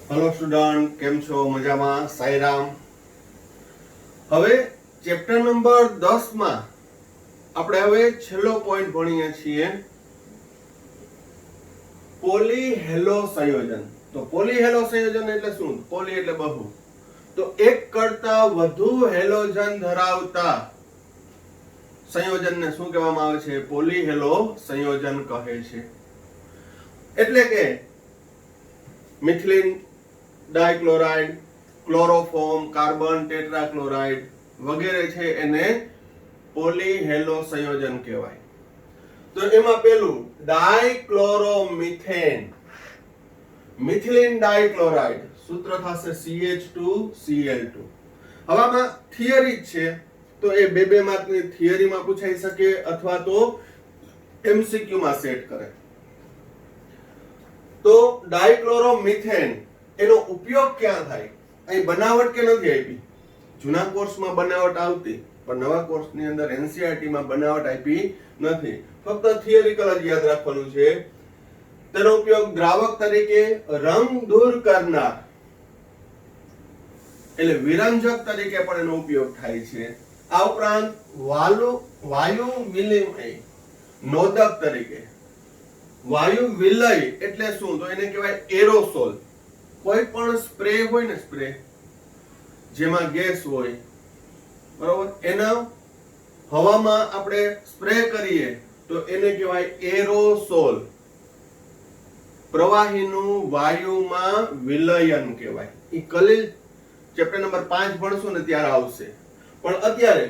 Hello student, કેમ છો? મજામાં? સાઈરામ. હવે ચેપ્ટર નંબર 10 માં આપણે હવે છેલ્લો પોઈન્ટ ભણીએ છીએ, પોલીહેલો સંયોજન. તો પોલીહેલો સંયોજન એટલે શું? પોલી એટલે બહુ, તો એક કરતા વધુ હેલોજન ધરાવતા સંયોજનને શું કહેવામાં આવે છે? પોલીહેલો સંયોજન કહે છે. એટલે કે મિથિલિન ડાયક્લોરાઇડ, ક્લોરોફોર્મ, કાર્બન ટેટ્રાક્લોરાઇડ વગેરે છે એને પોલીહેલો સંયોજન કહેવાય. તો એમાં પેલું ડાયક્લોરોમિથેન, મિથિલિન ડાયક્લોરાઇડ, સૂત્ર થશે CH2Cl2. હવે આમાં થિયરી જ છે, તો એ બે માર્કની થિયરીમાં પૂછાઈ શકે અથવા તો MCQ માં સેટ કરે. તો ડાયક્લોરોમિથેન એનો ઉપયોગ ક્યાં થાય? અહીં બનાવટ કે નથી આપી? જૂના કોર્સમાં બનાવટ આવતી, પણ નવા કોર્સની અંદર NCERT માં બનાવટ આપી નથી. ફક્ત થિયરિકલ જ યાદ રાખવાનું છે. તેનો ઉપયોગ દ્રાવક તરીકે, રંગ દૂર કરનાર એટલે વિરંજક તરીકે પણ એનો ઉપયોગ થાય છે. આ ઉપરાંત વાયુ વિનિમય નોદક તરીકે. વાયુ વિલય એટલે શું? તો એને કહેવાય એરોસોલ. કોઈ પણ સ્પ્રે હોય ને, સ્પ્રે જેમાં ગેસ હોય, બરોબર, એના હવામાં આપણે સ્પ્રે કરીએ તો એને કહેવાય એરોસોલ. પ્રવાહીનું વાયુમાં વિલયન કહેવાય. એ કલીલ ચેપ્ટર નંબર 5 ભણશું ને ત્યારે આવશે. પણ અત્યારે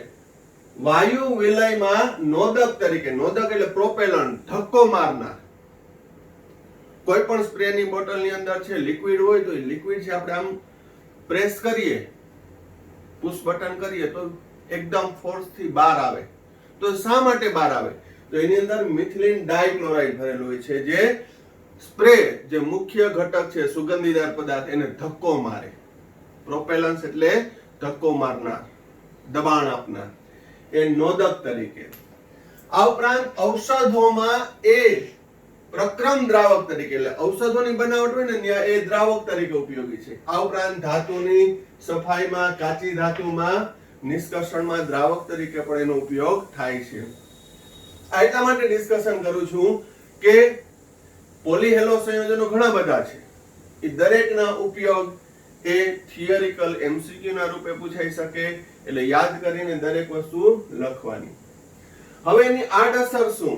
વાયુ વિલયમાં નોદક તરીકે, નોદક એટલે પ્રોપેલન્ટ, ધક્કો મારનાર. કોઈ પણ સ્પ્રે ની બોટલ ની અંદર છે લિક્વિડ હોય, તો લિક્વિડ છે આપણે આમ પ્રેસ કરીએ, પુશ બટન કરીએ તો એકદમ ફોર્સ થી બહાર આવે. તો શા માટે બહાર આવે? તો એની અંદર મિથિલિન ડાયક્લોરાઇડ ભરેલું હોય છે, જે સ્પ્રે જે મુખ્ય ઘટક છે સુગંધીદાર પદાર્થ એને ધક્કો મારે. પ્રોપેલન્સ એટલે ધક્કો મારનાર, દબાણ આપનાર, એ નોદક તરીકે. આ ઉપરાંત ઔષધોમાં એ પ્રક્રમ દ્રાવક તરીકે, એટલે ઔષધોની બનાવટ હોય ને ત્યાં એ દ્રાવક તરીકે ઉપયોગી છે. આ ઉપરાંત ધાતુની સફાઈમાં, કાચી ધાતુમાં નિષ્કર્ષણમાં દ્રાવક તરીકે પણ એનો ઉપયોગ થાય છે. આ એટલા માટે ડિસ્કશન કરું છું કે પોલીહેલો સંયોજનો ઘણા બધા છે. એ દરેકના ઉપયોગ એ થિયરિકલ MCQ ના રૂપે પૂછાઈ શકે, એટલે યાદ કરીને દરેક વસ્તુ લખવાની. હવે એની આડઅસર શું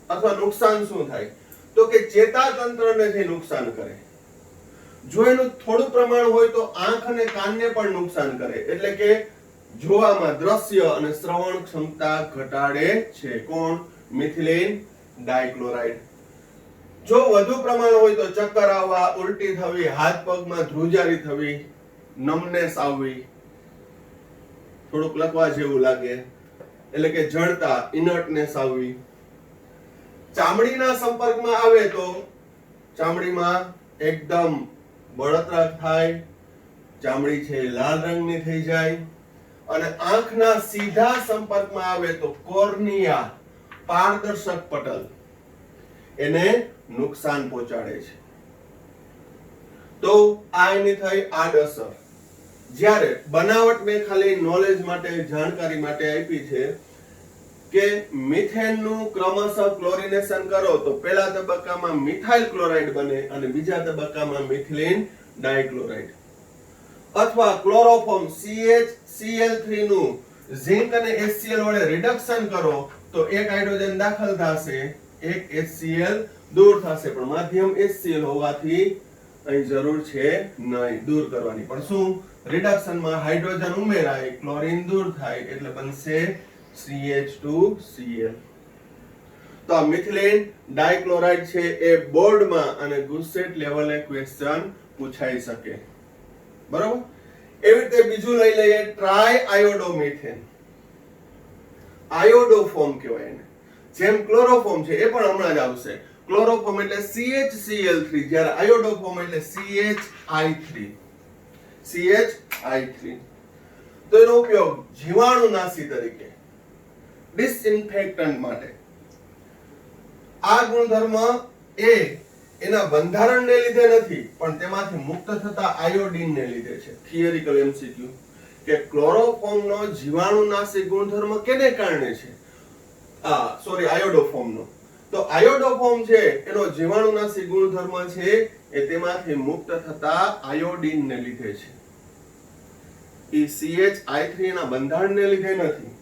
અથવા નુકસાન શું થાય? તો કે ચેતાતંત્રને જે નુકસાન કરે. જો એનું થોડું પ્રમાણ હોય તો આંખ અને કાનને પણ નુકસાન કરે. એટલે કે જોવામાં, દ્રશ્ય અને શ્રવણ ક્ષમતા ઘટાડે છે. કોણ? મિથિલિન ડાયક્લોરાઇડ. જો વધુ પ્રમાણ હોય તો ચક્કર આવવા, ઉલટી થવી, હાથ પગમાં ધ્રુજારી થવી, નમનેસ આવવી, થોડુંક લકવા જેવું લાગે, એટલે કે જડતા, ઇનર્ટનેસ આવવી. ચામડીના સંપર્કમાં આવે તો ચામડીમાં એકદમ બળતરા થાય, ચામડી છે લાલ રંગની થઈ જાય. અને આંખના સીધા સંપર્કમાં આવે તો કોર્નિયા, પારદર્શક પટલ, એને નુકસાન પહોંચાડે છે. તો આ એની થઈ આડઅસર. જ્યારે બનાવટ મેં ખાલી નોલેજ માટે, જાણકારી માટે આપી છે કે મિથેનનું ક્રમશઃ ક્લોરિનેશન કરો તો પહેલા તબક્કામાં મિથાઇલ ક્લોરાઇડ બને અને બીજા તબક્કામાં મિથિલિન ડાયક્લોરાઇડ. અથવા ક્લોરોફોર્મ CHCl3 નું ઝિંક અને HCl વડે રિડક્શન કરો તો એક હાઇડ્રોજન દાખલ થશે, એક HCl દૂર થશે. પણ માધ્યમ HCl હોવાથી અહીં જરૂર છે નહીં દૂર કરવાની. પણ શું? રિડક્શનમાં હાઇડ્રોજન ઉમેરાય, ક્લોરીન દૂર થાય, એટલે બનશે CH2Cl. તો આ મિથિલિન ડાયક્લોરાઇડ છે એ બોર્ડમાં અને ગુસ્સેટ લેવલે ક્વેશ્ચન પૂછાઈ શકે. બરોબર? એવી રીતે બીજું લઈ લઈએ, ટ્રાય આયોડોમિથેન. આયોડોફોર્મ કહેવાય એને. જેમ ક્લોરોફોર્મ છે એ પણ હમણાં જ આવશે. ક્લોરોફોર્મ એટલે CHCl3, જ્યારે આયોડોફોર્મ એટલે CHI3. તો એનો ઉપયોગ જીવાણુનાશી તરીકે, ડિસઇન્ફેક્ટન્ટ માટે. આ ગુણધર્મ એ એના બંધારણને લીધે નથી, પણ તેમાંથી મુક્ત થતા આયોડીનને લીધે છે. થિયરિકલ એમસીક્યુ કે ક્લોરોફોર્મનો જીવાણુનાશક ગુણધર્મ કેને કારણે છે? આયોડોફોર્મનો. તો આયોડોફોર્મ છે એનો જીવાણુનાશક ગુણધર્મ છે એ તેમાંથી મુક્ત થતા આયોડીનને લીધે છે. એ CH3 ના બંધારણને લીધે નથી.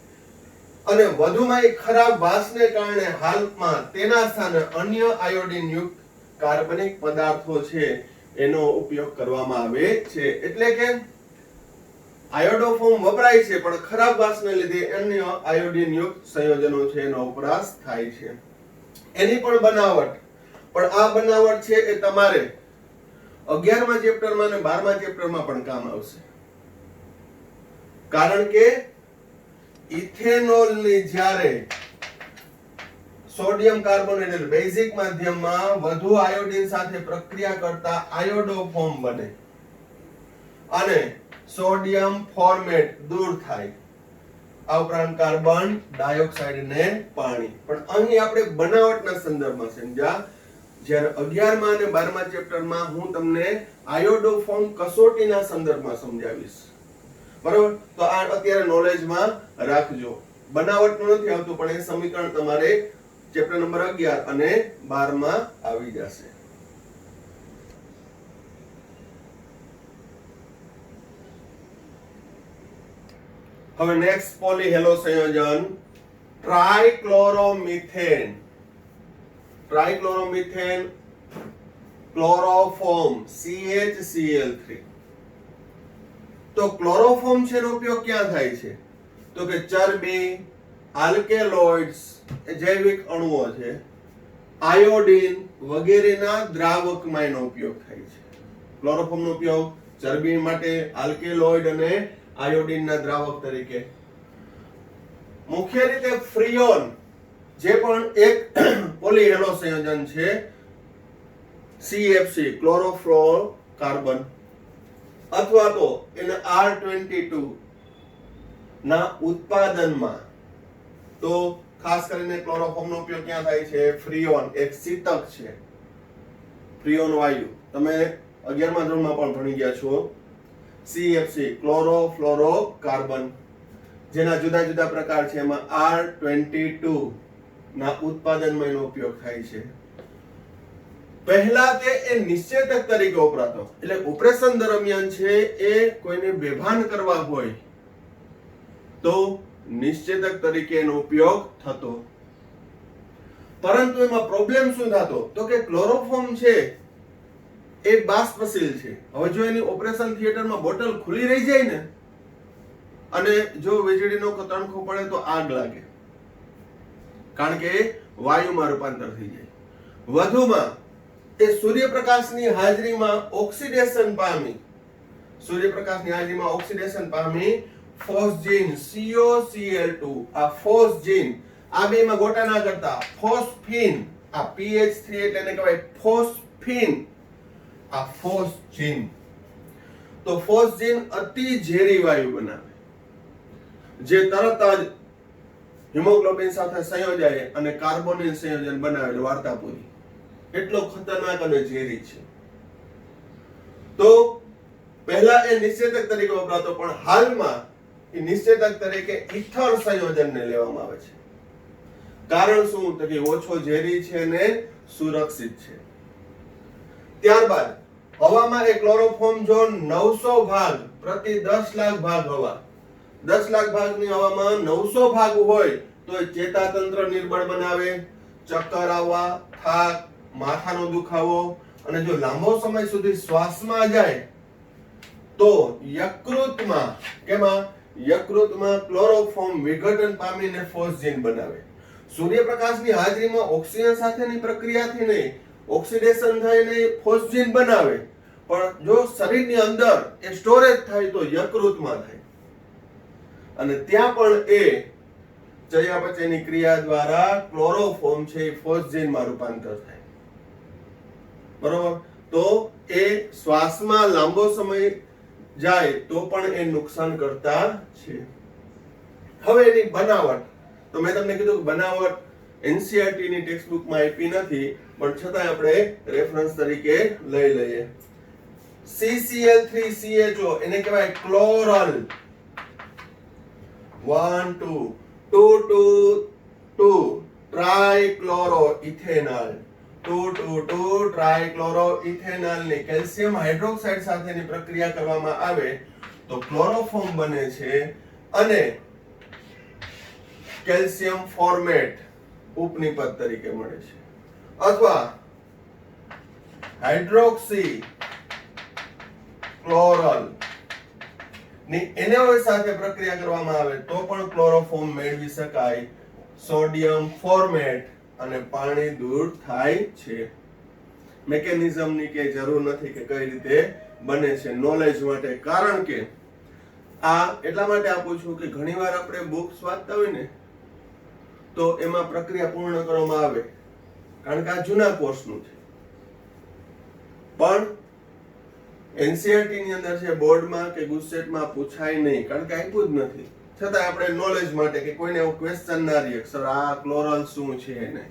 અને વધુમાં એ ખરાબ વાસને કારણે હાલમાં તેના સ્થાને અન્ય આયોડીન યુક્ત કાર્બનિક પદાર્થો છે એનો ઉપયોગ કરવામાં આવે છે. એટલે કે આયોડોફોર્મ વપરાય છે, પણ ખરાબ વાસને લીધે અન્ય આયોડીન યુક્ત સંયોજનો છે એનો વપરાશ થાય છે. એની પણ બનાવટ, પણ આ બનાવટ છે એ તમારે 11મા ચેપ્ટરમાં અને 12મા ચેપ્ટરમાં પણ કામ આવશે. કારણ કે ઇથેનોલની જ્યારે સોડિયમ કાર્બોનેટ એટલે બેઝિક માધ્યમમાં વધુ આયોડીન સાથે પ્રક્રિયા કરતા આયોડોફોર્મ બને અને સોડિયમ ફોર્મેટ દૂર થાય. આ ઉપરાંત કાર્બન ડાયોક્સાઇડ ને પાણી. પણ અહીં આપણે બનાવટના સંદર્ભમાં સમજ્યા. જ્યારે 11મા અને 12મા ચેપ્ટરમાં હું તમને આયોડોફોર્મ કસોટીના સંદર્ભમાં સમજાવીશ. બરાબર? તો આ અત્યારે નોલેજમાં રાખજો. બનાવટનું નથી આવતું, પણ એ સમીકરણ તમારે ચેપ્ટર નંબર 11 અને 12 માં આવી જશે. હવે નેક્સ્ટ પોલીહેલો સંયોજન ટ્રાઇક્લોરોમિથેન. ટ્રાઇક્લોરોમિથેન ક્લોરોફોર્મ CHCl3. તો ક્લોરોફોર્મ છે એનો ઉપયોગ ક્યાં થાય છે? તો કે ચરબી, આલ્કેલોઇડ્સ જૈવિક અણુઓ છે, આયોડીન વગેરેના દ્રાવકમાં એનો ઉપયોગ થાય છે. ક્લોરોફોર્મનો ઉપયોગ ચરબી માટે, આલ્કેલોઇડ અને આયોડીનના દ્રાવક તરીકે. મુખ્ય રીતે ફ્રિયોન જે પણ એક પોલીહેલો સંયોજન છે CFC ક્લોરોફ્લોરોકાર્બન અથવા તો એને R22 ના ઉત્પાદનમાં, તો ખાસ કરીને ક્લોરોફોર્મનો ઉપયોગ ક્યાં થાય છે? ફ્રિયોન એક શીતક છે, ફ્રિયોન વાયુ. તમે 11મા ધોરણમાં પણ ભણી ગયા છો. CFC ક્લોરોફ્લોરોકાર્બન જેના જુદા જુદા પ્રકાર છે, એમાં R22 ના ઉત્પાદનમાં એનો ઉપયોગ થાય છે. પહેલા તે એ નિશ્ચેતક તરીકે વપરાતો, એટલે ઓપરેશન દરમિયાન છે એ કોઈને બેભાન કરવા હોય તો નિશ્ચેતક તરીકે એનો ઉપયોગ થતો. પરંતુ એમાં પ્રોબ્લેમ શું થતો? તો કે ક્લોરોફોર્મ છે એ બાષ્પશીલ છે. હવે જો એની ઓપરેશન થિયેટરમાં બોટલ ખુલ્લી રહી જાય ને અને જો વીજળીનો તણખો પડે તો આગ લાગે, કારણ કે વાયુમાં રૂપાંતર થઈ જાય. વધુમાં એ સૂર્યપ્રકાશની હાજરીમાં ઓક્સિડેશન પામી, સૂર્યપ્રકાશની હાજરીમાં ઓક્સિડેશન પામી ફોસ્જીન COCl2. આ ફોસ્જીન, આ બેમાં ગોટા ના કરતા, ફોસ્ફીન, આ PH3 એટલે એને કહેવાય ફોસ્ફીન, આ ફોસ્જીન. તો ફોસ્જીન અતિ ઝેરી વાયુ બનાવે, જે તરત જ હિમોગ્લોબિન સાથે સંયોજાય અને કાર્બોનિલ સંયોજન બનાવે, વાર્તા પૂરી. એટલો ખતરનાક અને ઝેરી છે. તો પહેલા એ નિશ્ચેતક તરીકે વપરાતો, પણ હાલમાં એ નિશ્ચેતક તરીકે ઇથર સંયોજનને લેવામાં આવે છે. કારણ શું? તો કે ઓછો ઝેરી છે અને સુરક્ષિત છે. ત્યારબાદ હવામાં એ ક્લોરોફોર્મ જો 900 ભાગ પ્રતિ 10 લાખ ભાગ હવા, 10 લાખ ભાગની હવામાં 900 ભાગ હોય તો એ ચેતાતંત્ર નિર્બળ બનાવે, ચક્કર આવવા, થાક, માથાનો દુખાવો, અને જો લાંબો સમય સુધી શ્વાસમાં જાય તો યકૃતમાં, કેમાં? યકૃતમાં ક્લોરોફોર્મ વિઘટન પામીને ફોસ્જીન બનાવે. સૂર્યપ્રકાશની હાજરીમાં ઓક્સિજન સાથેની પ્રક્રિયાથી નહીં, ઓક્સિડેશન થઈને ફોસ્જીન બનાવે, પણ જો શરીરની અંદર એ સ્ટોરેજ થાય તો યકૃતમાં થાય, અને ત્યાં પણ એ ચયાપચયની ક્રિયા દ્વારા ક્લોરોફોર્મ છે એ ફોસ્જીનમાં રૂપાંતર થાય. બરોબર? તો એ શ્વાસમાં લાંબો સમય જાય તો પણ એ નુકસાન કરતા છે. હવે એની બનાવટ, તો મેં તમને કીધું કે બનાવટ NCERT ની ટેક્સ્ટ બુકમાં આપી નથી, પણ છતાં આપણે રેફરન્સ તરીકે લઈ લઈએ. CCl3CHO એને કહેવાય ક્લોરલ. 1 2 2 2 2 ટ્રાઇક્લોરોઇથેનોલ. 2 2 2 ટ્રાઇક્લોરોઇથેનોલ ની કેલ્શિયમ હાઇડ્રોક્સાઇડ સાથેની પ્રક્રિયા કરવામાં આવે તો ક્લોરોફોર્મ બને છે અને કેલ્શિયમ ફોર્મેટ ઉપનિપદ તરીકે મળે છે. અથવા હાઇડ્રોક્સી ક્લોરલ ની NaOH સાથે પ્રક્રિયા કરવામાં આવે તો પણ ક્લોરોફોર્મ મેળવી શકાય. સોડિયમ ફોર્મેટ અને પાણી દૂર થાય છે. મેકેનિઝમની કે જરૂર નથી કે કઈ રીતે બને છે, નોલેજ માટે. કારણ કે આ એટલા માટે આપું છું કે ઘણીવાર આપણે બુક્સ વાંચતા હોય ને તો એમાં પ્રક્રિયા પૂર્ણ કરવામાં આવે, કારણ કે આ જૂના કોર્સનું છે. પણ NCERT ની અંદર છે, બોર્ડમાં કે ગુજસેટમાં પૂછાય નહીં, કારણ કે આપ્યું જ નથી. છતાં આપણે નોલેજ માટે કે કોઈને એવો ક્વેશ્ચન ના રહે સર આ ક્લોરલ શું છે ને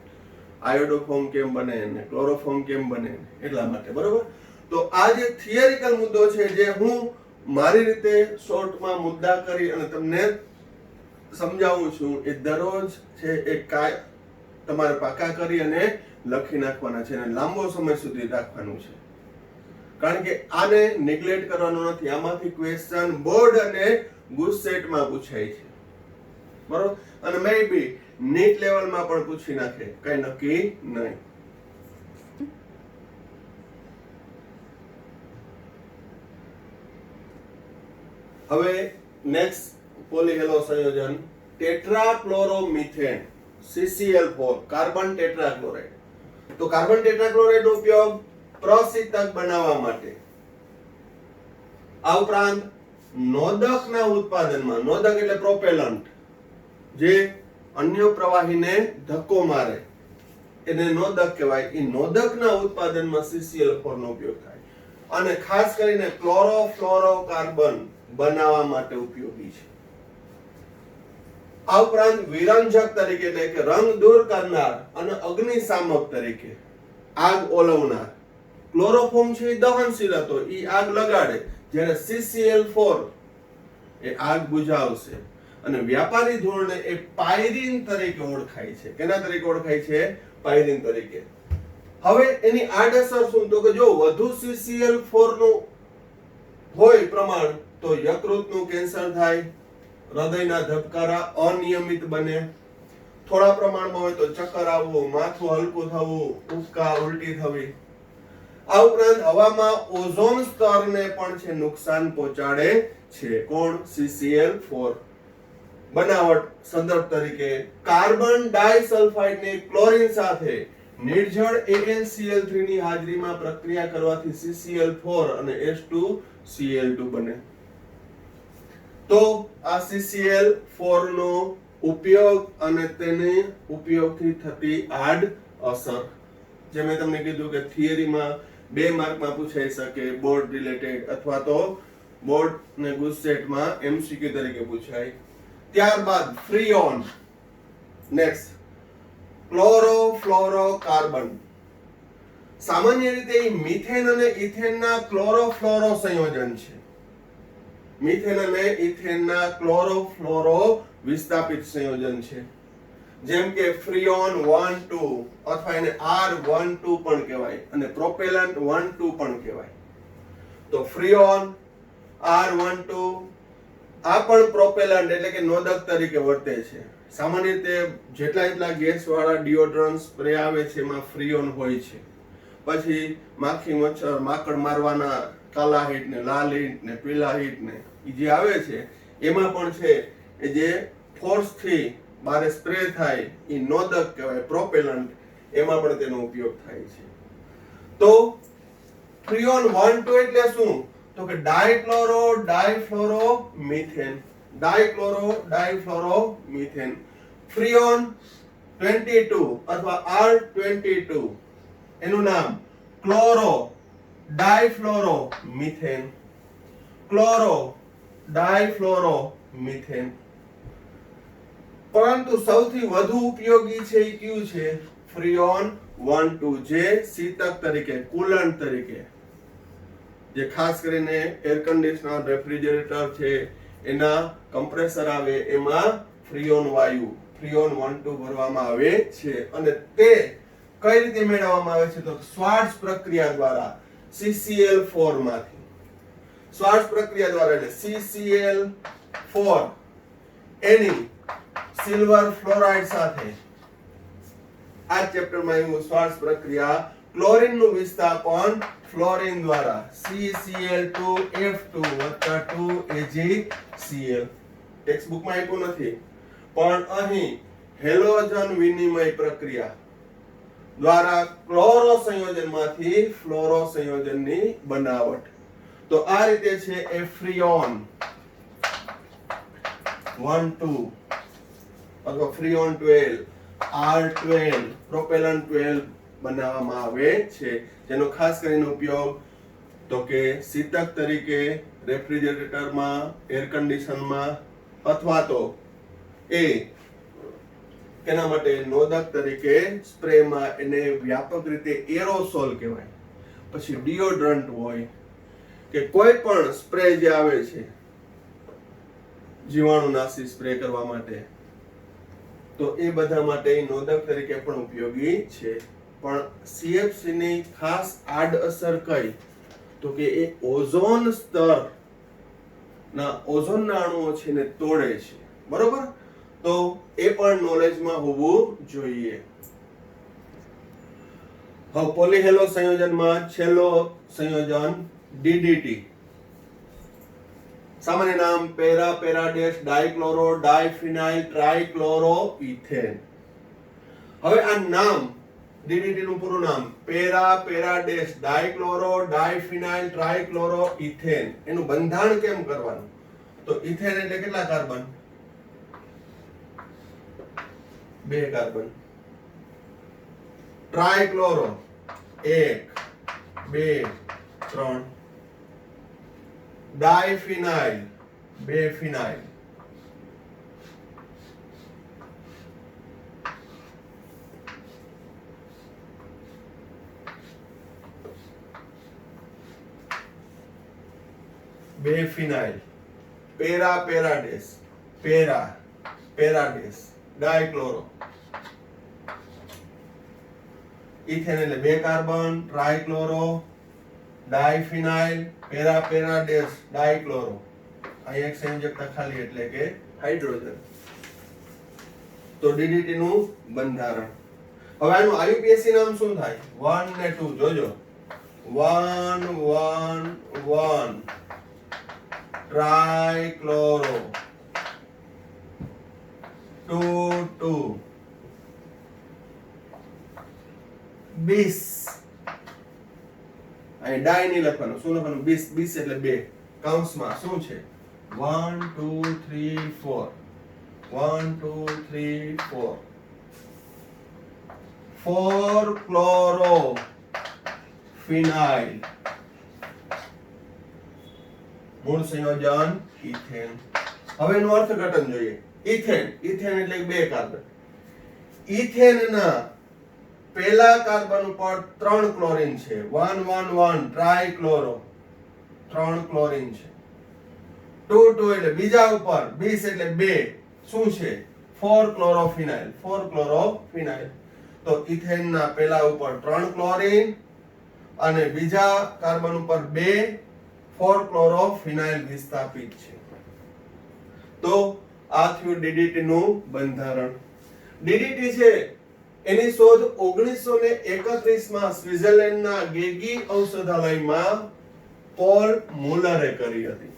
આયોડોફોર્મ કેમ બને ને ક્લોરોફોર્મ કેમ બને, એટલા માટે. બરોબર? તો આ જે થિયરિકલ મુદ્દો છે જે હું મારી રીતે શોર્ટમાં મુદ્દા કરી અને તમને સમજાવું છું એ દરરોજ છે એ તમારે પાકા કરી અને લખી નાખવાના છે અને લાંબો સમય સુધી રાખવાનું છે. કારણ કે આને નેગ્લેક્ટ કરવાનો નથી. આમાંથી ક્વેશ્ચન બોર્ડ અને ગુજસેટમાં પૂછાય છે. બરોબર? અને મે બી નીટ લેવલમાં પણ પૂછી નાખે, કઈ નક્કી નહીં. હવે નેક્સ્ટ પોલીહેલો સંયોજન ટેટ્રાક્લોરોમિથેન CCl4 કાર્બન ટેટ્રાક્લોરાઇડ. તો કાર્બન ટેટ્રાક્લોરાઇડ નો ઉપયોગ પ્રશીતક બનાવવા માટે, આ ઉપરાંત નોદકના ઉત્પાદનમાં, નોદક એટલે પ્રોપેલન્ટ જે અન્ય પ્રવાહીને ધક્કો મારે એને નોદક કહેવાય, એ નોદકના ઉત્પાદનમાં CCl4 નો ઉપયોગ થાય. અને ખાસ કરીને ક્લોરોફ્લોરોકાર્બન બનાવવા માટે ઉપયોગી છે. આ ઉપરાંત વિરંજક તરીકે એટલે કે રંગ દૂર કરનાર અને અગ્નિશામક તરીકે આગ ઓલવનાર. ક્લોરોફોર્મ છે એ દહનશીલ હતો, એ આગ લગાડે, જ્યારે CCl4 એ આગ બુઝાવશે. અને વ્યાપારી ધોરણે એ પાયરીન તરીકે ઓળખાય છે. કેના તરીકે ઓળખાય છે? પાયરીન તરીકે. હવે એની આડઅસર શું? તો કે જો વધુ CCl4 નું હોય પ્રમાણ તો યકૃતનું કેન્સર થાય, હૃદયના ધબકારા અનિયમિત બને, થોડા પ્રમાણમાં હોય તો ચક્કર આવવું, માથું હલકું થવું, ઉબકા ઉલટી થવી. આ ઉપરાંત હવામાં ઓઝોન સ્તરને પણ છે નુકસાન પહોંચાડે છે. કોણ? CCl4. બનાવટ સંદર્ભ તરીકે કાર્બન ડાઇસલ્ફાઇડ ને ક્લોરીન સાથે નિર્જળ AlCl3 ની હાજરીમાં પ્રક્રિયા કરવાથી CCl4 અને H2Cl2 બને. તો આ CCl4 નો ઉપયોગ અને તેને ઉપયોગથી થતી આડ અસર, જે મેં તમને કીધું કે થિયરીમાં 2 માર્કમાં પૂછાઈ શકે, બોર્ડ રિલેટેડ, અથવા તો બોર્ડ ને ગુજસેટમાં MCQ તરીકે પૂછાય. ત્યારબાદ ફ્રીઓન. Next chlorofluorocarbon. સામાન્ય રીતે મિથેન અને ઇથેનના ક્લોરોફ્લોરો સંયોજન છે. મિથેન અને ઇથેનના ક્લોરોફ્લોરો વિસ્થાપિત સંયોજન છે. જેમ કે ફ્રીઓન 1 2 અથવા એને R12 પણ કહેવાય અને પ્રોપેલન્ટ 1 2 પણ કહેવાય. તો ફ્રીઓન R12 આ પણ પ્રોપેલન્ટ એટલે કે નોદક તરીકે વર્તે છે. સામાન્ય રીતે જેટલા ગેસ વાળા ડિઓડ્રન્ટ સ્પ્રે આવે છે એમાં ફ્રીઓન હોય છે. પછી માખી મચ્છર માકડ મારવાના કાલા હીટ ને લાલ હીટ ને પીળા હીટ ને જે આવે છે એમાં પણ છે એ જે ફોર્સ થી બારે સ્પ્રે થાય એ નોદક કહેવાય, પ્રોપેલન્ટ. એમાં પણ તેનો ઉપયોગ થાય છે. તો ફ્રીઓન 1 2 એટલે શું? તો કે dichloro difluoro methane. Dichloro difluoro methane. Freon 22 અથવા R22 એનું નામ chloro difluoro methane. Chloro difluoro methane. પરંતુ સૌથી વધુ ઉપયોગી છે એ કયું છે? ફ્રીઓન 12 જે શીતક તરીકે કુલન્ટ તરીકે જે ખાસ કરીને એર કન્ડિશનર રેફ્રિજરેટર છે એના કમ્પ્રેસર આવે એમાં ફ્રીઓન વાયુ ફ્રીઓન 12 ભરવામાં આવે છે અને તે કઈ રીતે મેળવવામાં આવે છે તો શ્વાર્ટ્ઝ પ્રક્રિયા દ્વારા CCl4 માંથી શ્વાર્ટ્ઝ પ્રક્રિયા દ્વારા એટલે CCl4 એની સિલ્વર ફ્લોરાઇડ સાથે આ ચેપ્ટરમાં એવું શ્વાર્ટ્ઝ પ્રક્રિયા ક્લોરીન નું વિસ્થાપન ફ્લોરીન દ્વારા CCl2F2 2AgCl ટેક્સ્ટ બુકમાં આપ્યું નથી પણ અહીં હેલોજન વિનિમય પ્રક્રિયા દ્વારા ક્લોરો સંયોજનમાંથી ફ્લોરો સંયોજનની બનાવટ તો આ રીતે છે એ ફ્રીઓન 12 અથવા ફ્રીઓન 12 R12 પ્રોપેલન્ટ 12 બનાવવામાં આવે છે જેનો ખાસ કરીને ઉપયોગ તો કે શીતક તરીકે રેફ્રિજરેટરમાં એર કન્ડિશનમાં અથવા તો એ એના માટે નોદક તરીકે સ્પ્રેમાં એને વ્યાપક રીતે એરોસોલ કહેવાય પછી ડિયોડ્રન્ટ હોય કે કોઈ પણ સ્પ્રે જે આવે છે જીવાણુનાશી સ્પ્રે કરવા માટે તો એ બધા માટે નોદક તરીકે પણ ઉપયોગી છે પણ CFC ની ખાસ આડઅસર કઈ તો કે એ ઓઝોન સ્તર ના ઓઝોનના અણુઓ છે ને તોડે છે બરોબર તો એ પણ નોલેજમાં હોવું જોઈએ હવે પોલીહેલો સંયોજનમાં છેલ્લો સંયોજન DDT સામાન્ય નામ પેરા પેરાડેસ ડાઇક્લોરો ડાયફિનાઇલ ટ્રાઇક્લોરો ઇથેન હવે આ નામ DDT નું પૂરું નામ પેરા પેરાડેસ ડાઇક્લોરો ડાયફિનાઇલ ટ્રાઇક્લોરો ઇથેન એનું બંધારણ કેમ કરવાનું તો ઇથેન એટલે કેટલા કાર્બન 2 કાર્બન ટ્રાઇક્લોરો 1 2 3 ડાયફિનાઇલ 2 ફિનાઇલ પેરા પેરાડેસ પેરા પેરાડેસ ડાઇક્લોરો ઇથેન એટલે 2 કાર્બન ટ્રાઇક્લોરો ડાયફિનાઇલ પેરા પેરાડેસ ડાઇક્લોરો આ એક સંયોજકતા ખાલી એટલે કે હાઇડ્રોજન તો DDT નું બંધારણ હવે આનું IUPAC નામ શું થાય 1 ને 2 જોજો 1 1 1 ટ્રાઇક્લોરો 2 2 બીસ અહીં ડાય નહીં લખવાનું શું લખવાનું બીસ બીસ એટલે 2 કૌંસમાં શું છે 1 2 3 4 1 2 3 4 4 ક્લોરો ફિનાઇલ મૂળ સંયોજન ઇથેન હવે એનું અર્થઘટન જોઈએ ઇથેન ઇથેન એટલે 2 કાર્બન ઇથેનના પહેલા કાર્બન ઉપર 3 ક્લોરીન છે 1 1 1 ટ્રાઇક્લોરો 3 ક્લોરીન છે 2 2 એટલે બીજા ઉપર 20 એટલે 2 શું છે 4 ક્લોરોફિનાઇલ 4 ક્લોરોફિનાઇલ તો ઇથેનના પહેલા ઉપર 3 ક્લોરીન અને બીજા કાર્બન ઉપર 2 4 ક્લોરોફિનાઇલ વિસ્થાપિત છે તો આ થયું DDT નું બંધારણ DDT છે એની શોધ 1931 માં સ્વિટ્ઝરલેન્ડના ગેગી ઔષધાલયમાં પોલ મુલરે કરી હતી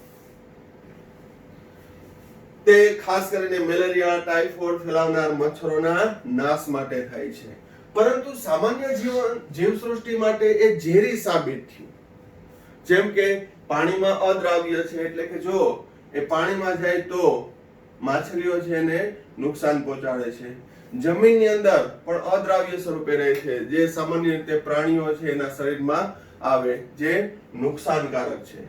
તે ખાસ કરીને મેલેરિયા ટાઇફોઇડ ફેલાવનાર મચ્છરોના નાશ માટે થાય છે પરંતુ સામાન્ય જીવસૃષ્ટિ માટે એ ઝેરી સાબિત થયું જેમ કે પાણીમાં અદ્રાવ્ય છે એટલે કે જો એ પાણીમાં જાય તો માછલીઓ છે એને નુકસાન પહોંચાડે છે જમીનની અંદર પણ અદ્રાવ્ય સ્વરૂપે રહે છે જે સામાન્ય રીતે પ્રાણીઓ છે એના શરીરમાં આવે જે નુકસાનકારક છે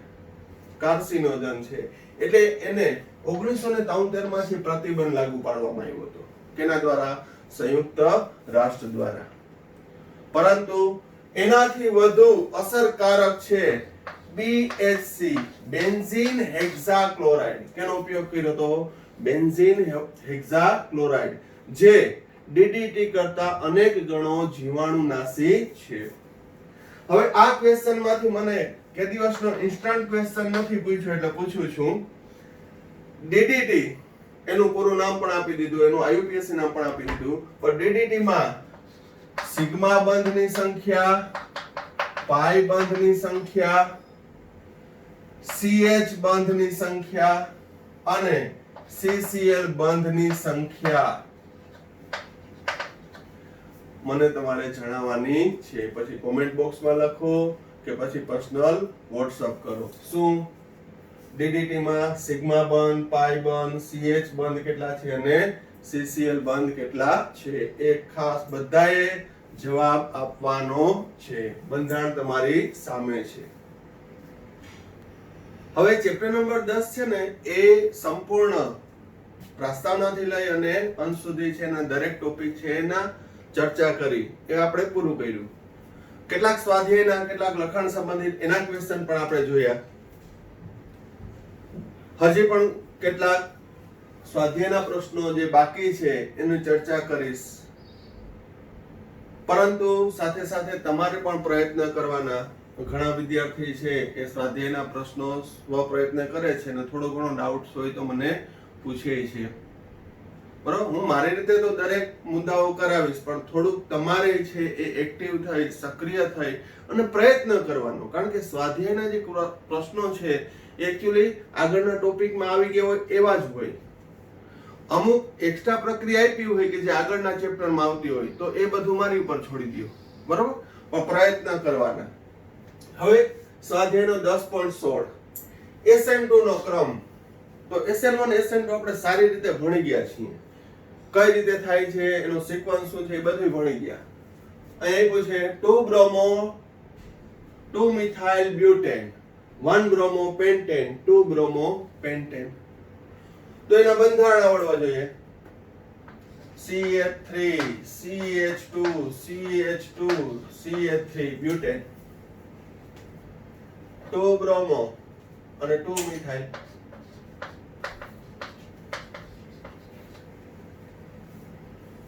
કાર્સિનોજન છે એટલે એને 1973 માંથી પ્રતિબંધ લાગુ પાડવામાં આવ્યો હતો કેના દ્વારા સંયુક્ત રાષ્ટ્ર દ્વારા પરંતુ એનાથી વધુ અસરકારક છે BHC, બેન્ઝીન હેક્સાક્લોરાઇડ. કેનો ઉપયોગ કર્યો તો? બેન્ઝીન હેક્સાક્લોરાઇડ, જે DDT કરતા અનેક ગણો જીવાણુનાશી છે. હવે આ ક્વેશ્ચન માંથી મને કે દિવસનો ઇન્સ્ટન્ટ ક્વેશ્ચન નથી પૂછ્યો એટલે પૂછું છું. DDT એનું પૂરું નામ પણ આપી દીધું, એનું IUPAC નામ પણ આપી દીધું. પણ DDT માં સિગ્મા બંધની સંખ્યા, પાઈ બંધની સંખ્યા, CH બંધની સંખ્યા અને CCl બંધની સંખ્યા મને તમારે જણાવવાની છે. પછી કોમેન્ટ બોક્સમાં લખો કે પછી પર્સનલ WhatsApp કરો. શું DDT માં સિગ્મા બંધ, પાઈ બંધ, CH બંધ કેટલા છે અને CCl બંધ કેટલા છે, એ ખાસ બધાએ જવાબ આપવાનો છે. બંધારણ તમારી સામે છે. હવે ચેપ્ટર નંબર 10 છે ને, એ સંપૂર્ણ પ્રસ્તાવનાથી લઈ અને અંત સુધી છે એના દરેક ટોપિક છે એના ચર્ચા કરી, એ આપણે પૂરું કર્યું. કેટલાક સ્વાધ્યાયના, કેટલાક લખાણ સંબંધિત એના ક્વેશ્ચન પણ આપણે જોયા. હજી પણ કેટલાક સ્વાધ્યાયના પ્રશ્નો જે બાકી છે એની ચર્ચા કરીશ. પરંતુ સાથે સાથે તમારે પણ પ્રયત્ન કરવાના. ઘણા વિદ્યાર્થી છે એ સ્વાધ્યાયના પ્રશ્નો સ્વ પ્રયત્ન કરે છે અને થોડો ઘણો ડાઉટ હોય તો મને પૂછે છે. બરોબર, હું મારી રીતે તો દરેક મુદ્દાઓ કરાવીશ, પણ થોડુંક તમારે છે એ એક્ટિવ થઈ, સક્રિય થઈ અને પ્રયત્ન કરવાનો. કારણ કે સ્વાધ્યાયના જે પ્રશ્નો છે એકચ્યુઅલી આગળના ટોપિકમાં આવી ગયા હોય એવા જ હોય. અમુક એક્સ્ટ્રા પ્રક્રિયા આપી હોય કે જે આગળના ચેપ્ટરમાં આવતી હોય, તો એ બધું મારી ઉપર છોડી દો. બરોબર, પણ પ્રયત્ન કરવાના. હવે સ્વાધ્યાયનો 10.16 SN2 નો ક્રમ. તો SN1 SN2 આપણે સારી રીતે ભણી ગયા છીએ. કઈ રીતે થાય છે, એનો સિક્વન્સ શું છે, એ બધું ભણી ગયા. અહીં આપ્યું છે 2 bromo 2 methyl butane 1 bromo pentane 2 bromo pentane. તો એના બંધારણ આવડવા જોઈએ. CH3 CH2 CH2 CH3 butane, 2 bromo અને 2 મિથાઇલ.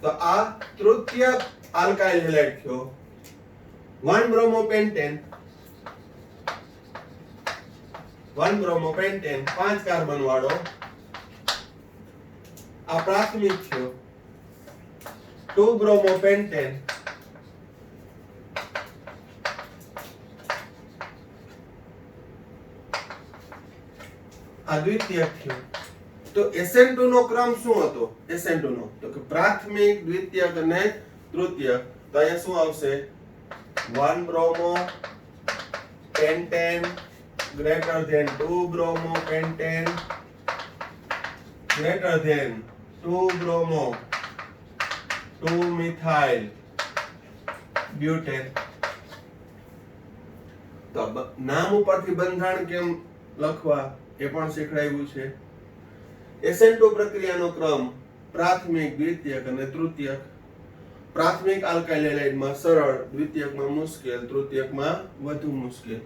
તો આ તૃતીય આલ્કાઇલ હેલાઇડ થયો. 1 બ્રોમો પેન્ટેન 5 કાર્બન વાળો આ પ્રાથમિક થયો. 2 બ્રોમો પેન્ટેન આ દ્વિતીયક થયો. તો SN2 નો ક્રમ શું હતો? SN2 નો તો કે પ્રાથમિક, દ્વિતીયક અને તૃતીયક. તો અહીંયા શું આવશે? 1 bromo pentane greater than 2 bromo pentane greater than 2 bromo 2 methyl butane. તો નામ ઉપરથી બંધારણ કેમ લખવા એ પણ શીખડાવ્યું છે. SN2 પ્રક્રિયાનો ક્રમ પ્રાથમિક, દ્વિતીયક અને તૃતીયક. પ્રાથમિક આલ્કાઇલ હેલાઇડમાં સરળ, દ્વિતીયકમાં મુશ્કેલ, તૃતીયકમાં વધુ મુશ્કેલ.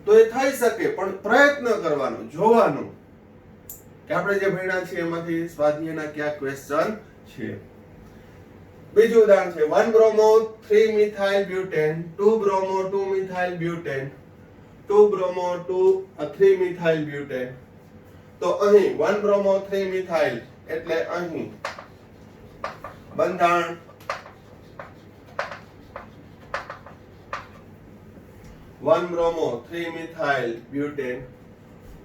તો એ થઈ શકે, પણ પ્રયત્ન કરવાનો, જોવાનું કે આપણે જે ભણ્યા છે એમાંથી સ્વાધ્યાયના કયા ક્વેશ્ચન છે. બીજું ઉદાહરણ છે 1 bromo 3 methyl butane 2 bromo 2 methyl butane 2 bromo 3 methyl butane. તો અહીં 1 બ્રોમો 3 મિથાઇલ એટલે અહીં બંધારણ 1 bromo 3 methyl butane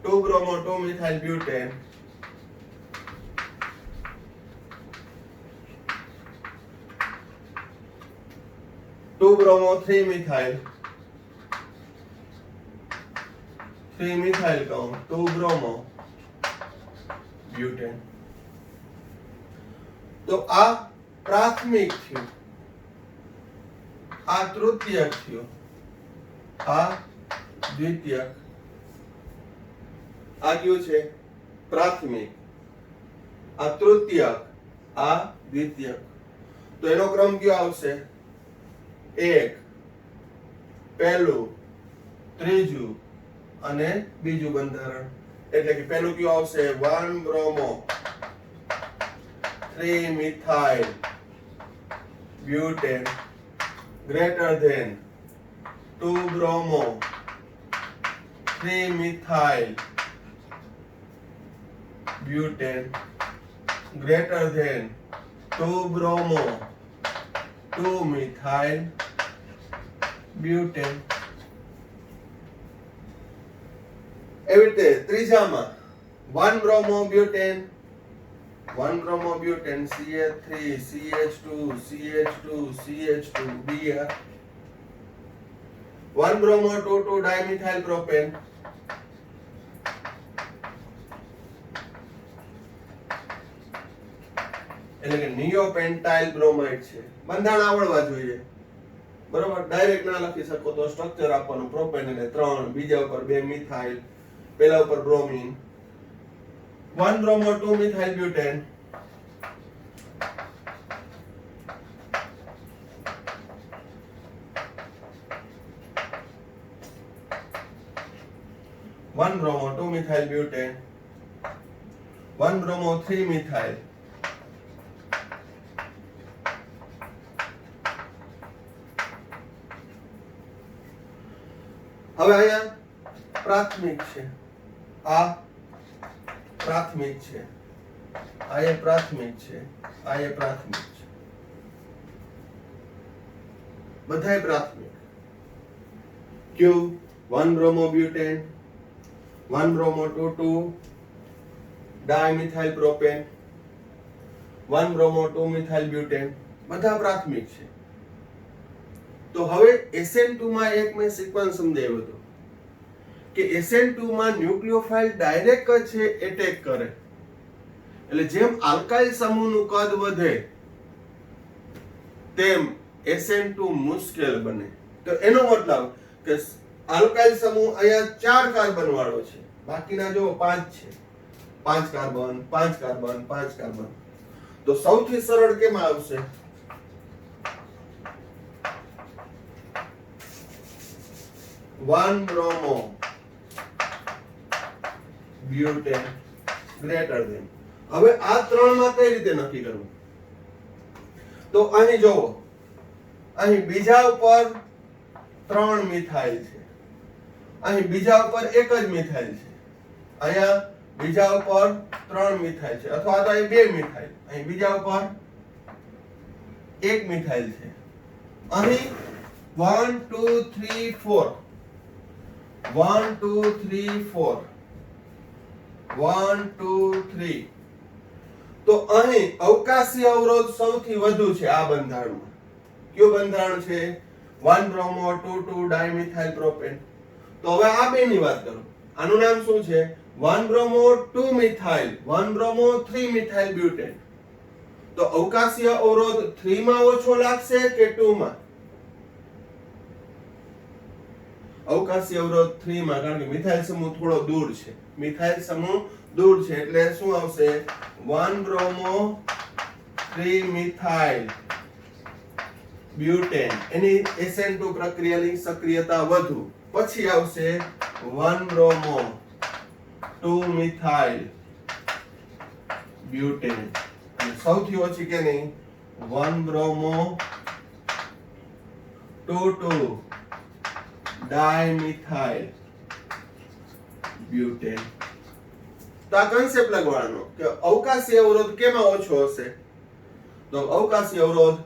2 bromo 2 methyl butane 2 bromo 3 methyl કહું 2 બ્રોમો બ્યુટેન. તો આ પ્રાથમિક થયું, આ તૃતીયક થયું, આ દ્વિતીયક. આ કયું છે? પ્રાથમિક. આ તૃતીયક, આ દ્વિતીયક. તો એનો ક્રમ કયો આવશે? એક, પહેલું, ત્રીજું અને બીજું બંધારણ. એટલે કે પહેલું કયું આવશે? 1 bromo 3 methyl butane greater than 2 bromo 3 methyl butane greater than 2 bromo 2 methyl butane. એવી રીતે ત્રીજામાં 1 bromo butane CH3 CH2 CH2 CH2 Br 1 bromo 2 dimethyl propane એટલે કે નિયોપેન્ટાઇલ બ્રોમાઇડ છે. બંધારણ આવડવા જોઈએ, બરોબર. ડાયરેક્ટ ના લખી શકો તો સ્ટ્રક્ચર આપવાનું. પ્રોપેન એટલે 3, બીજા ઉપર 2 મિથાઇલ, પેલા ઉપર bromine. 1 bromo 2 methyl butane one bromo 2 methyl butane 1 bromo 3 methyl હવે અહીંયા પ્રાથમિક છે, આ પ્રાથમિક છે, આ એ પ્રાથમિક છે, આ એ પ્રાથમિક છે, બધાય પ્રાથમિક. ક્યુ 1 bromo butane 1 bromo 2 dimethyl propane 1 bromo 2 methyl butane બધા પ્રાથમિક છે. તો હવે SN2 માં એક મેં સિક્વન્સ સમજાવ્યો હતો કે SN2 માં ન્યુક્લિયોફાઇલ ડાયરેક્ટ છે એટેક કરે, એટલે જેમ આલ્કાઇલ સમૂહનું કદ વધે તેમ SN2 મુશ્કેલ બને. તો એનો મતલબ કે આલ્કાઇલ સમૂહ અહીંયા 4 કાર્બન વાળો છે, બાકીના જો 5 છે, 5 કાર્બન 5 કાર્બન 5 કાર્બન. તો સૌથી સરળ કેમ આવશે? 1 bromo butane greater than. હવે આ ત્રણમાં કઈ રીતે નક્કી કરવું? તો અહીં જોવો, અહીં બીજા ઉપર 3 મિથાઇલ છે, અહીં બીજા ઉપર એક જ મિથાઇલ છે, અહીંયા બીજા ઉપર 3 મિથાઇલ છે, અથવા તો અહીં 2 મિથાઇલ, અહીં બીજા ઉપર 1 મિથાઇલ છે, અહીં 1 2 3 4 1 2 3 4 1 2 3. તો અહીં અવકાશી અવરોધ સૌથી વધુ છે આ બંધારણમાં. કયું બંધારણ છે? 1 bromo 2 dimethyl propane. તો હવે આ બેની વાત કરો. આનું નામ શું છે? 1 bromo 2 methyl 1 bromo 3 methyl butane. તો અવકાશીય અવરોધ 3 માં ઓછો લાગશે કે 2 માં? અવકાશી અવરોધ 3 માં, કારણ કે મિથાઇલ સમૂહ થોડો દૂર છે, મિથાઇલ સમૂહ દૂર છે, એટલે શું આવશે? 1 bromo 3 methyl butane એની SN2 પ્રક્રિયાની સક્રિયતા વધુ. પછી આવશે 1 bromo 2 methyl butane અને સૌથી ઓછી કે નહીં 1 bromo 2 dimethyl butane. તો આ કન્સેપ્ટ લગાવવાનો કે અવકાશી અવરોધ કેમાં ઓછો હશે? તો અવકાશી અવરોધ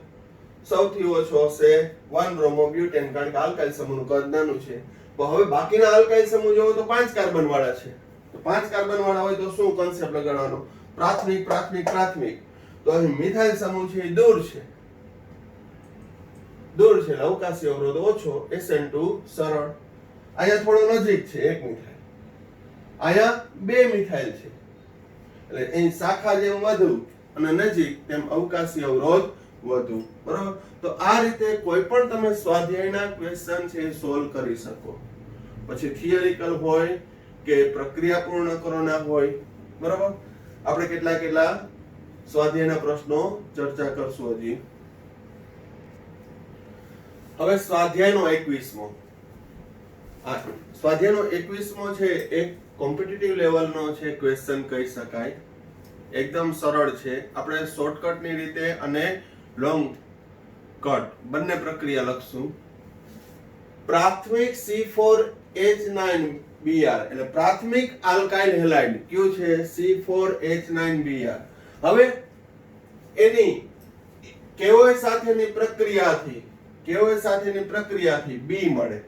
સૌથી ઓછો હશે 1 bromo butane, કારણ કે આલ્કાઇલ સમૂહનું કદ નાનું છે. તો હવે બાકીના આલ્કાઇલ સમૂહ જોવો તો 5 કાર્બન વાળા છે. તો 5 કાર્બન વાળા હોય તો શું કન્સેપ્ટ લગાડવાનો? પ્રાથમિક પ્રાથમિક પ્રાથમિક. તો અહીં મિથાઇલ સમૂહ છે એ દૂર છે, દૂર છે, અવકાશી અવરોધ ઓછો, SN2 સરળ. અહીંયા થોડો નજીક છે 1 મિથાઇલ, અહીંયા 2 મિથાઇલ છે, એટલે અહીં શાખા જેમ વધુ અને નજીક તેમ અવકાશી અવરોધ વધુ. બરાબર. તો આ રીતે કોઈ પણ તમે સ્વાધ્યાયના ક્વેશ્ચન છે એ સોલ્વ કરી શકો, પછી થિયરિકલ હોય કે પ્રક્રિયા પૂર્ણ કરવાના હોય. બરાબર. આપણે કેટલા સ્વાધ્યાયના પ્રશ્નો ચર્ચા કરશું હજી. હવે સ્વાધ્યાયનો 21મો સ્વાધ્યાયનો 21મો છે એક કોમ્પિટિટિવ લેવલનો છે ક્વેશ્ચન કહી શકાય. એકદમ સરળ છે. આપણે શોર્ટકટની રીતે અને લોંગ કટ બંને પ્રક્રિયા લખશું. પ્રાથમિક C4H9Br એટલે પ્રાથમિક આલ્કાઇલ હેલાઇડ કયું છે? C4H9Br. હવે એની કેઓય સાથેની પ્રક્રિયાથી B મળે.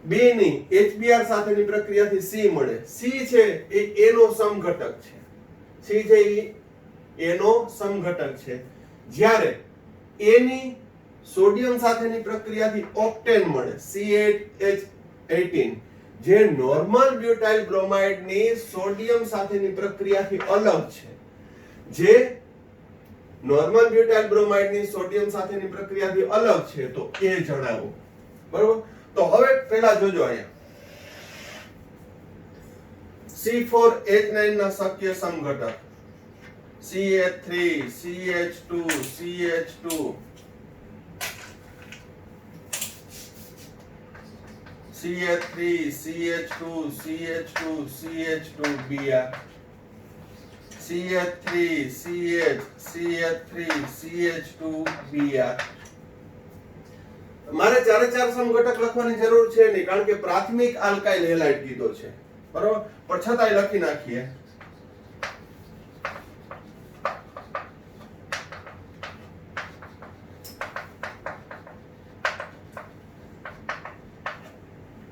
B ની HBr સાથેની પ્રક્રિયાથી C મળે. C છે એ A નો સમઘટક છે. C છે એ A નો સમઘટક છે. જ્યારે A ની સોડિયમ સાથેની પ્રક્રિયાથી ઓક્ટેન મળે C8H18 જે નોર્મલ બ્યુટાઇલ બ્રોમાઇડ ની સોડિયમ સાથેની પ્રક્રિયાથી અલગ છે. જે નોર્મલ બ્યુટાઇલ બ્રોમાઇડ ની સોડિયમ સાથેની પ્રક્રિયાથી અલગ છે તો એ જણાવો. બરોબર. તો હવે પહેલા જોજો અહીંયા C4H9 ના શક્ય સમઘટક CH3 CH2 CH2 CH3 CH2 CH2 CH2 Br CH3 CH CH3 CH2 Br. મારે ચારે ચાર સમઘટક લખવાની જરૂર છે નહીં કારણ કે પ્રાથમિક આલ્કાઇલ હેલાઇડ કીધો છે. બરોબર. પણ છતાંય લખી નાખીએ.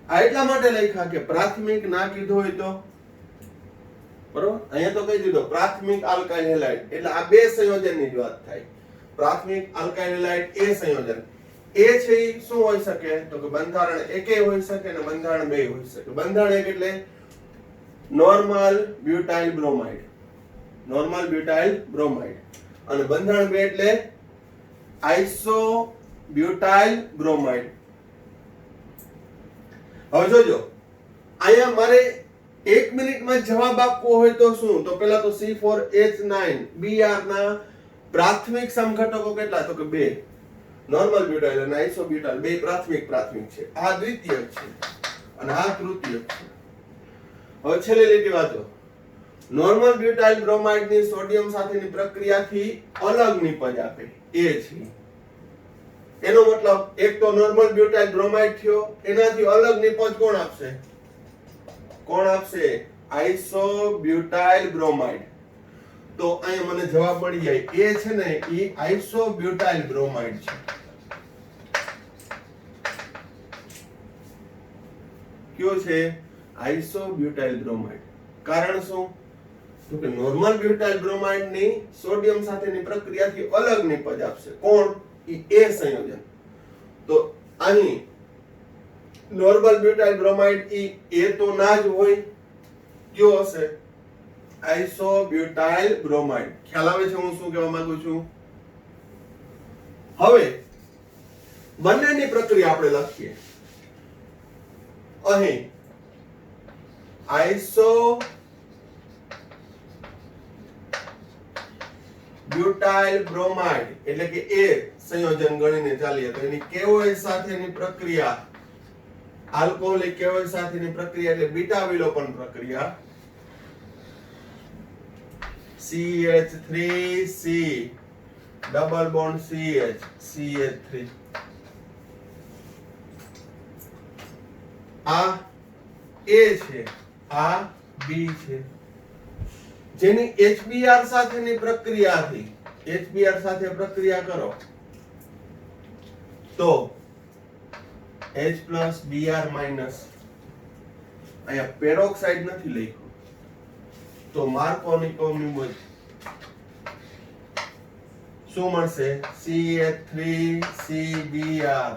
આ એટલા માટે લખ્યા કે પ્રાથમિક ના કીધો હોય તો બરોબર. અહીંયા તો કહી દીધો પ્રાથમિક આલ્કાઇલ હેલાઇડ એટલે આ બે સંયોજનની જ વાત થાય. પ્રાથમિક આલ્કાઇલ હેલાઇડ એ સંયોજન એ છે શું હોઈ શકે તો કે બંધારણ એકે હોઈ શકે અને બંધારણ બે હોઈ શકે. બંધારણ એક એટલે નોર્મલ બ્યુટાઇલ બ્રોમાઇડ અને બંધારણ બે એટલે આઇસો બ્યુટાઇલ બ્રોમાઇડ. હવે જોજો અહીંયા મારે 1 મિનિટમાં જવાબ આપવો હોય તો શું? તો પહેલા તો C4H9Br ના પ્રાથમિક સમઘટકો કેટલા? તો કે 2 નોર્મલ બ્યુટાઇલ અને આઇસો બ્યુટાઇલ બે પ્રાથમિક છે. આ દ્વિતીયક છે અને આ તૃતીયક છે. હવે છેલ્લી લીટી વાંચો. નોર્મલ બ્યુટાઇલ બ્રોમાઇડ ની સોડિયમ સાથેની પ્રક્રિયાથી અલગ નિપજ આપે એ છે. એનો મતલબ એક તો નોર્મલ બ્યુટાઇલ બ્રોમાઇડ થયો એનાથી અલગ નિપજ કોણ આપશે? Iso butyl bromide. તો અહીંયા મને જવાબ મળી જાય એ છે ને એ આઇસો બ્યુટાઇલ બ્રોમાઇડ છે. કયો છે? Iso butyl bromide. કારણ શું? તો કે નોર્મલ બ્યુટાઇલ બ્રોમાઇડ ની સોડિયમ સાથેની પ્રક્રિયાથી અલગ નિપજ આપશે. કોણ? એ સંયોજન. તો અહીં નોર્મલ બ્યુટાઇલ બ્રોમાઇડ એ તો ના જ હોય. કયો હશે? Iso butyl bromide. ખ્યાલ આવે છે હું શું કહેવા માંગુ છું? હવે બંનેની પ્રક્રિયા આપણે લખીએ. અહીં આઇસો બ્યુટાઇલ બ્રોમાઇડ એટલે કે એ સંયોજન ગણીને ચાલીએ તો એની કેઓએચ સાથેની પ્રક્રિયા આલ્કોહોલિક કેઓએચ સાથેની પ્રક્રિયા એટલે બીટા વિલોપન પ્રક્રિયા CH3C double bond CH CH3 આ A છે આ B છે જેની HBr સાથેની પ્રક્રિયાથી HBr સાથે પ્રક્રિયા કરો તો H Br અહીંયા પેરોક્સાઇડ નથી લખ્યું તો માર્કોનિકોની શું મળશે? CH3CBr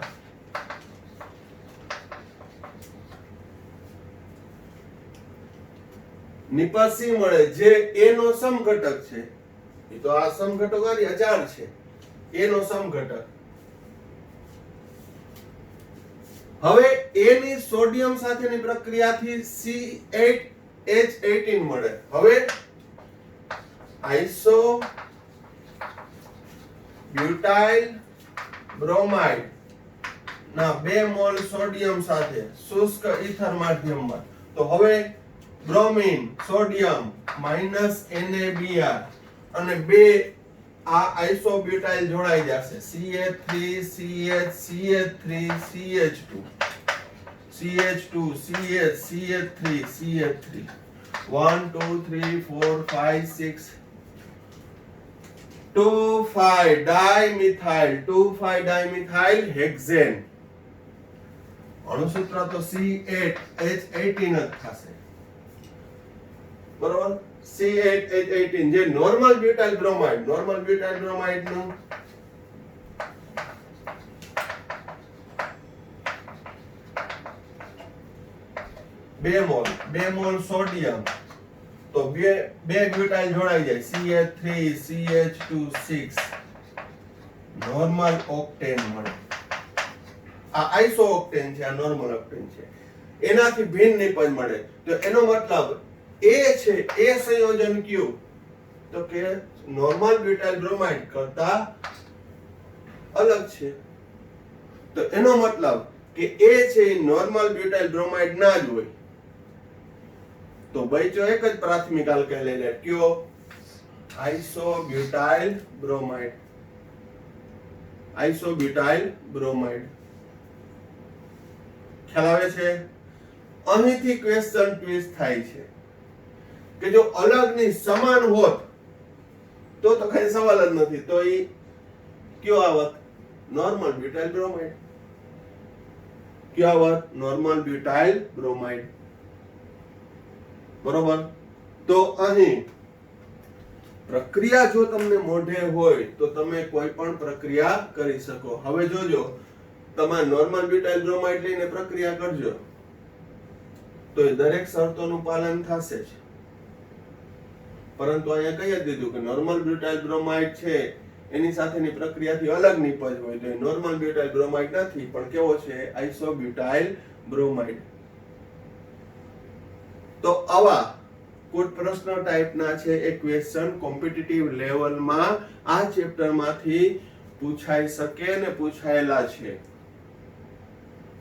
નિપસી મળે જે A નો સમઘટક છે. એ તો આ સમઘટક આની અચાર છે. A નો સમઘટક. હવે A ની સોડિયમ સાથેની પ્રક્રિયાથી C8H18 મળે. હવે આઇસો બ્યુટાઇલ બ્રોમાઇડ ના 2 મોલ સોડિયમ સાથે શુષ્ક ઈથર માધ્યમમાં, તો હવે બ્રોમિન સોડિયમ -NaBr અને 2 આ આઇસોબ્યુટાઇલ જોડાઈ જશે CH3CH CH3CH2 CH2 CH CH3 CH3 1 2 3 4 5 6 2,5 dimethyl 2,5 dimethyl hexane, અણુસૂત્ર તો C8H18 જ થશે, બરોબર. C8H18 જે નોર્મલ બ્યુટાઇલ બ્રોમાઇડ નું બે મોલ સોડિયમ, તો બે બ્યુટાઇલ જોડાઈ જાય CH3 CH2 6 નોર્મલ ઓક્ટેન મળે. આ આઇસો ઓક્ટેન છે, આ નોર્મલ ઓક્ટેન છે, એનાથી ભિન્ન નિપજ મળે. તો એનો મતલબ એ છે એ સંયોજન કયું, તો કે નોર્મલ બ્યુટાઇલ બ્રોમાઇડ કરતા અલગ છે. તો એનો મતલબ કે એ છે નોર્મલ બ્યુટાઇલ બ્રોમાઇડ ના જ હોય. તો બચ્યો એક જ પ્રાથમિક આલ્કાઇલ હાઇડ્રાઇડ, કયો? આઇસોબ્યુટાઇલ બ્રોમાઇડ. આઇસોબ્યુટાઇલ બ્રોમાઇડ ખ્યાલ આવે છે? અહીંથી ક્વેશ્ચન ટ્વિસ્ટ થાય છે કે જો અલગની સમાન હોત તો કઈ સવાલ જ નથી, તો એ કયો આવત? Normal butyl bromide. કયો આવત? નોર્મલ બ્યુટાઇલ બ્રોમાઇડ, બરોબર. તો અહીં પ્રક્રિયા જો તમને મોઢે હોય તો તમે કોઈ પણ પ્રક્રિયા કરી શકો. હવે જોજો, તમે નોર્મલ બ્યુટાઇલ બ્રોમાઇડ લઈને પ્રક્રિયા કરજો તો એ દરેક શરતોનું પાલન થશે જ, પરંતુ અહીંયા કહી જ દીધું કે નોર્મલ બ્યુટાઇલ બ્રોમાઇડ છે એની સાથેની પ્રક્રિયાથી અલગ નિપજ હોય, તો એ નોર્મલ બ્યુટાઇલ બ્રોમાઇડ નથી, પણ કેવો છે? આઇસોબ્યુટાઇલ બ્રોમાઇડ. તો આવા કુલ પ્રશ્ન ટાઈપના છે એ ક્વેશ્ચન કોમ્પિટિટિવ લેવલમાં આ ચેપ્ટરમાંથી પૂછાઈ શકે અને પૂછાયેલા છે,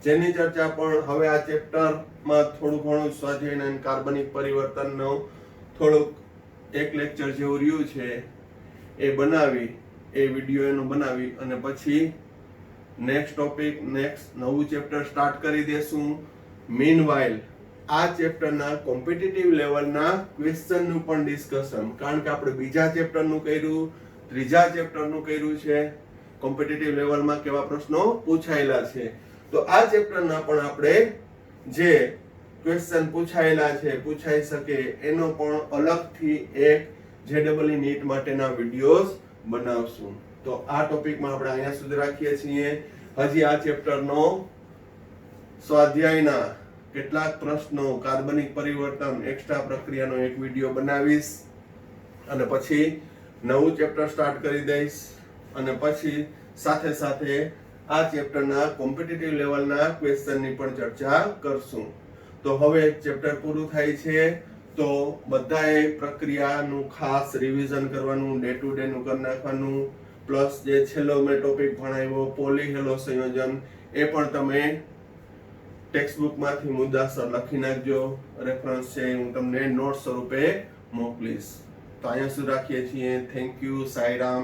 જેની ચર્ચા પણ હવે આ ચેપ્ટરમાં થોડું ઘણું સ્વાધ્યાય અને કાર્બનિક પરિવર્તનનો થોડુંક એક લેક્ચર જેવું રહ્યું છે એ બનાવી, એ વિડીયો એનો બનાવી અને પછી નેક્સ્ટ ટોપિક નેક્સ્ટ નવું ચેપ્ટર સ્ટાર્ટ કરી દેશું. મીનવાઇલ આ ચેપ્ટરના કોમ્પિટિટિવ લેવલના ક્વેશ્ચનનું પણ ડિસ્કશન, કારણ કે આપણે બીજા ચેપ્ટરનું કર્યું, ત્રીજા ચેપ્ટરનું કર્યું છે, કોમ્પિટિટિવ લેવલમાં કેવા પ્રશ્નો પૂછાયેલા છે, તો આ ચેપ્ટરના પણ આપણે જે ક્વેશ્ચન પૂછાયેલા છે, પૂછાઈ શકે એનો પણ અલગથી એક JEE નીટ માટેના વિડિયોઝ બનાવશું. તો આ ટોપિકમાં આપણે અહીંયા સુધી રાખીએ છીએ. હજી આ ચેપ્ટરનો સ્વાધ્યાયના કેટલાક પ્રશ્નો, કાર્બનિક પરિવર્તન, એક્સ્ટ્રા પ્રક્રિયાનો એક વિડિયો બનાવીશ અને પછી નવું ચેપ્ટર સ્ટાર્ટ કરી દઈશ અને પછી સાથે સાથે આ ચેપ્ટરના કોમ્પિટિટિવ લેવલના ક્વેશ્ચનની પણ ચર્ચા કરશું. તો હવે ચેપ્ટર પૂરું થાય છે, તો બધાએ પ્રક્રિયાનું ખાસ રિવિઝન કરવાનું, ડે ટુ ડે નું કરી નાખવાનું, પ્લસ જે છેલ્લો મેં ટોપિક ભણાવ્યો પોલીહેલો સંયોજન એ પણ તમે ટેક્સ્ટબુકમાંથી મુદ્દાસર લખી નાખજો. રેફરન્સ છે હું તમને નોટ સ્વરૂપે મોકલીશ. તો અહીંયા સુધી રાખીએ છીએ. Thank you. સાંઈરામ.